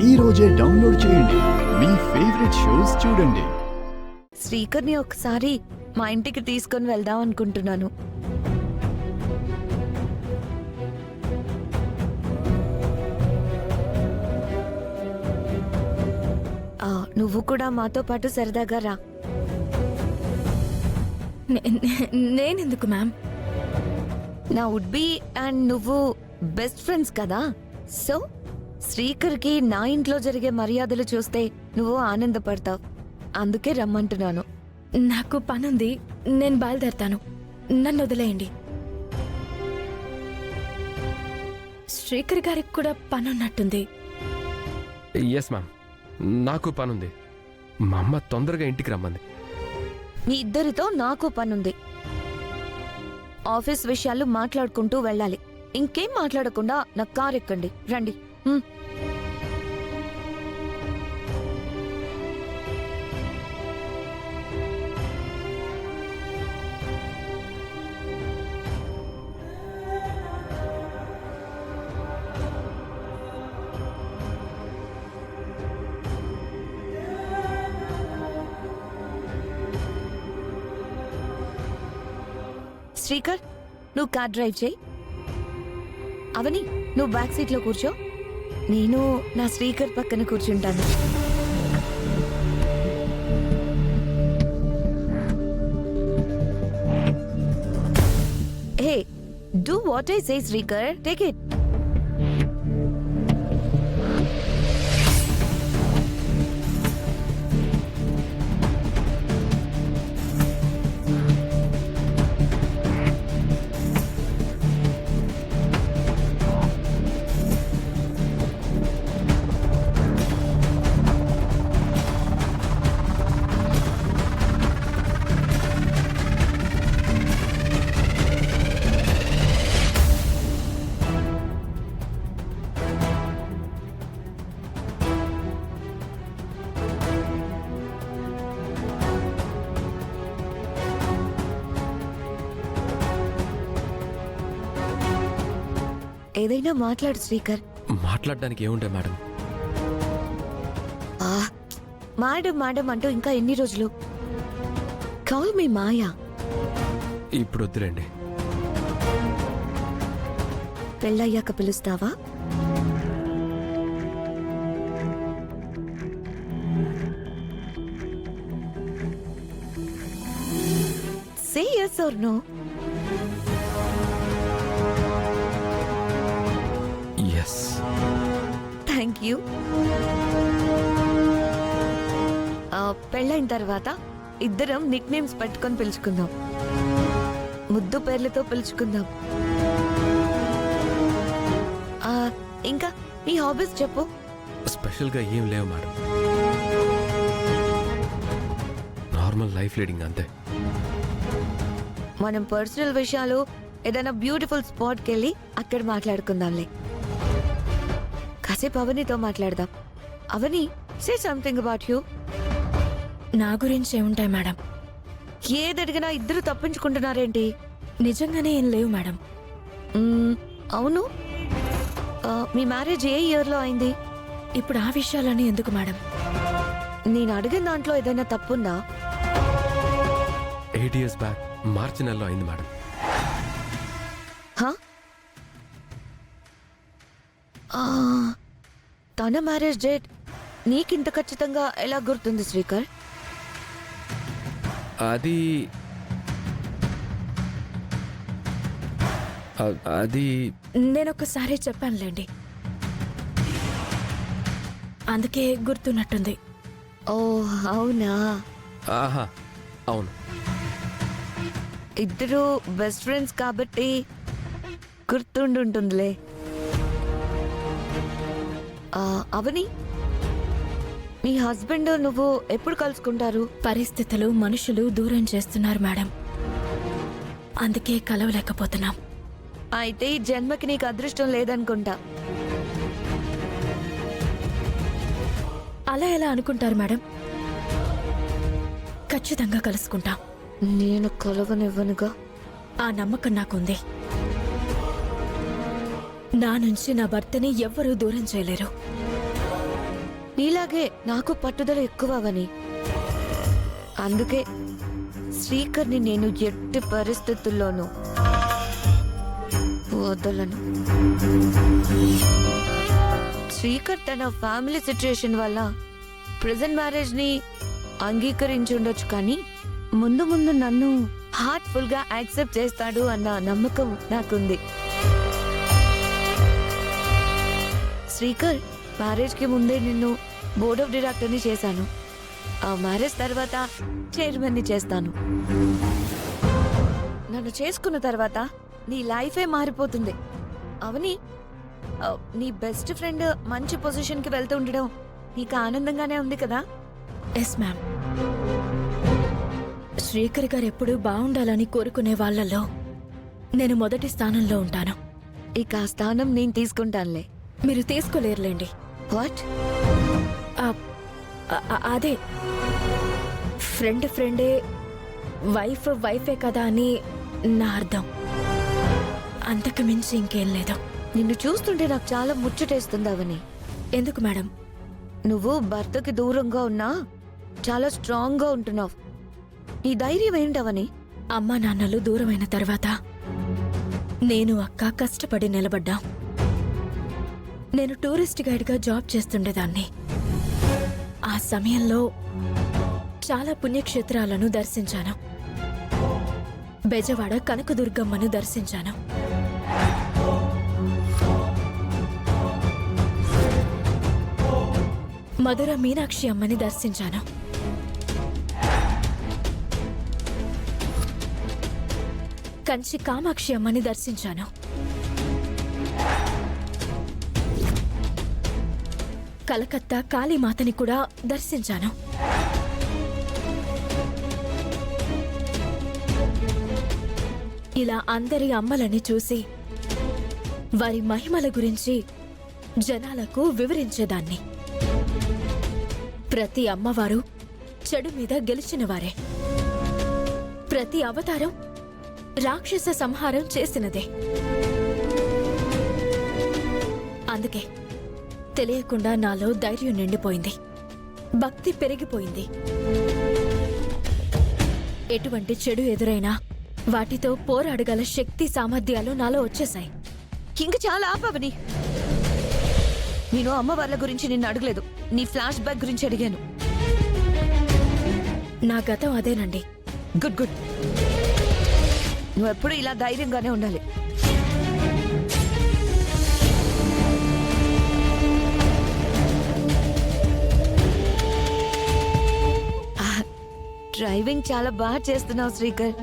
ఈ రోజే డౌన్లోడ్ చేయండి. మీ ఫేవరెట్ షోస్ చూడండి. శ్రీకర్ని ఒకసారి మా ఇంటికి తీసుకొని వెళ్దాం అనుకుంటున్నాను. నువ్వు కూడా మాతో పాటు సరదాగా రా. నేనెందుకు మ్యామ్? నా వుడ్ బి అండ్ నువ్వు బెస్ట్ ఫ్రెండ్స్ కదా. సో శ్రీకర్కి నా ఇంట్లో జరిగే మర్యాదలు చూస్తే నువ్వు ఆనందపడతావు. అందుకే రమ్మంటున్నాను. నాకు పనుంది, నేను బయలుదేరతాను. నన్ను వదిలేయండి. శ్రీకర్ గారికి కూడా పనున్నట్టుంది. ఎస్ మ్యామ్, నాకు పనుంది. మా అమ్మ తొందరగా ఇంటికి రమ్మంది. మీ ఇద్దరితో నాకు పనుంది. ఆఫీస్ విషయాలు మాట్లాడుకుంటూ వెళ్ళాలి. ఇంకేం మాట్లాడకుండా నా కార్ ఎక్కండి. రండి. శ్రీకర్, నువ్వు కార్ డ్రైవ్ చేయి. అవని, నువ్వు బ్యాక్ సీట్లో కూర్చో. నేను నా శ్రీకర్ పక్కన కూర్చుంటాను. Hey, do what I say Srikar. Take it. ఏదైనా మాట్లాడు శ్రీకర్. మాట్లాడడానికి ఏముంటాయి మేడం? మేడం మేడం అంటూ ఇంకా ఎన్ని రోజులు? Call me Maya. ఇప్పుడు వద్దులేండి. పెళ్ళయ్యాక పిలుస్తావా? Say yes or no. Yes. Thank you. పెళ్ళైన తర్వాత ఇద్దరం నిక్ నేమ్స్ పెట్టుకొని పిలుచుకుందాం. ముద్దు పేర్లతో పిలుచుకుందాం. ఇంకా నీ హాబీస్ చెప్పు. స్పెషల్గా ఏం లేవు మేడం. నార్మల్ లైఫ్ లీడింగ్ అంతే. మనం పర్సనల్ విషయాలు ఏదైనా బ్యూటిఫుల్ స్పాట్కి వెళ్ళి అక్కడ మాట్లాడుకుందాంలే. కాసేపు అవనితో మాట్లాడదాం. అవని, సే సంథింగ్ అబౌట్ యూ. నా గురించి ఏముంటాయి మేడం? ఏదడిగినా ఇద్దరు తప్పించుకుంటున్నారేంటి? నిజంగానే ఏం లేవు మేడం. అవును, మీ మ్యారేజ్ ఏ ఇయర్లో అయింది? ఇప్పుడు ఆ విషయాలని ఎందుకు మేడం? నేను అడిగిన దాంట్లో ఏదైనా తప్పుందా? 8 years బ్యాక్ మార్చి నెలలో అయింది మేడం. తన మ్యారేజ్ డేట్ నీకింత ఖచ్చితంగా ఎలా గుర్తుంది శ్రీకర్? అది నేనొకసారి చెప్పానులేండి, అందుకే గుర్తున్నట్టుంది. ఓ అవునా? ఆహా అవును. ఇద్దరు బెస్ట్ ఫ్రెండ్స్ కాబట్టి గుర్తుండుంటుందిలే. అవని, మీ హస్బెండ్ నువ్వు ఎప్పుడు కలుసుకుంటారు? పరిస్థితులు మనుషులు దూరం చేస్తున్నారు మేడం, అందుకే కలవలేకపోతున్నాం. అయితే ఈ జన్మకి నీకు అదృష్టం లేదనుకుంటా. అలా ఎలా అనుకుంటారు మేడం? ఖచ్చితంగా కలుసుకుంటాం. నేను కలవనివ్వనుగా. ఆ నమ్మకం నాకుంది. నా నుంచి నా భర్తని ఎవ్వరూ దూరం చేయలేరు. నీలాగే నాకు పట్టుదల ఎక్కువ అవని. అందుకే శ్రీకర్ని నేను ఎట్టి పరిస్థితుల్లోనూ వదలను. శ్రీకర్ తన ఫ్యామిలీ సిచ్యుయేషన్ వల్ల ప్రెజెంట్ మ్యారేజ్ ని అంగీకరించి ఉండొచ్చు, కానీ ముందు ముందు నన్ను హార్ట్ఫుల్ గా యాక్సెప్ట్ చేస్తాడు అన్న నమ్మకం నాకుంది. శ్రీకర్, మ్యారేజ్ కి ముందే నిన్ను బోర్డ్ ఆఫ్ డైరెక్టర్ ని చేశాను. ఆ మ్యారేజ్ తర్వాత చైర్మన్ ని చేస్తాను. నన్ను చేసుకున్న తర్వాత నీ లైఫే మారిపోతుంది. అవని, నీ బెస్ట్ ఫ్రెండ్ మంచి పొజిషన్ కి వెళ్తూ ఉండడం నీకు ఆనందంగానే ఉంది కదా? Yes ma'am. శ్రీకర్ గారు ఎప్పుడూ బాగుండాలని కోరుకునే వాళ్ళలో నేను మొదటి స్థానంలో ఉంటాను. ఇక ఆ స్థానం నేను తీసుకుంటానులే. మీరు తీసుకోలేరులేండి. వాట్? అదే, ఫ్రెండే వైఫే కదా అని నా అర్థం. అంతకు మించి ఇంకేం లేదు. నిన్ను చూస్తుంటే నాకు చాలా ముచ్చటేస్తుంది అవని. ఎందుకు మేడం? నువ్వు భర్తకి దూరంగా ఉన్నా చాలా స్ట్రాంగ్ గా ఉంటున్నావు. నీ ధైర్యం ఏంటవని? అమ్మా నాన్నలు దూరమైన తర్వాత నేను అక్క కష్టపడి నిలబడ్డాం. నేను టూరిస్ట్ గైడ్గా జాబ్ చేస్తుండేదాన్ని. ఆ సమయంలో చాలా పుణ్యక్షేత్రాలను దర్శించాను. బెజవాడ కనకదుర్గమ్మను దర్శించాను. మధుర మీనాక్షి అమ్మని దర్శించాను. కంచి కామాక్షి అమ్మని దర్శించాను. కలకత్తా కాళీమాతని కూడా దర్శించాను. ఇలా అందరి అమ్మలని చూసి వారి మహిమల గురించి జనాలకు వివరించేదాన్ని. ప్రతి అమ్మవారు చెడు మీద గెలిచినవారే. ప్రతి అవతారం రాక్షస సంహారం చేసినదే. అందుకే తెలియకుండా నాలో ధైర్యం నిండిపోయింది, భక్తి పెరిగిపోయింది. ఎటువంటి చెడు ఎదురైనా వాటితో పోరాడగల శక్తి సామర్థ్యాలు నాలో వచ్చేశాయి. ఇంక చాలా ఆపవని. నేను అమ్మవార్ల గురించి నిన్ను అడగలేదు, నీ ఫ్లాష్ బ్యాక్ గురించి అడిగాను. నా గతం అదేనండి. Good good. నువ్వెప్పుడు ఇలా ధైర్యంగానే ఉండాలి. డ్రైవింగ్ చాలా బాగా చేస్తున్నావు శ్రీకర్.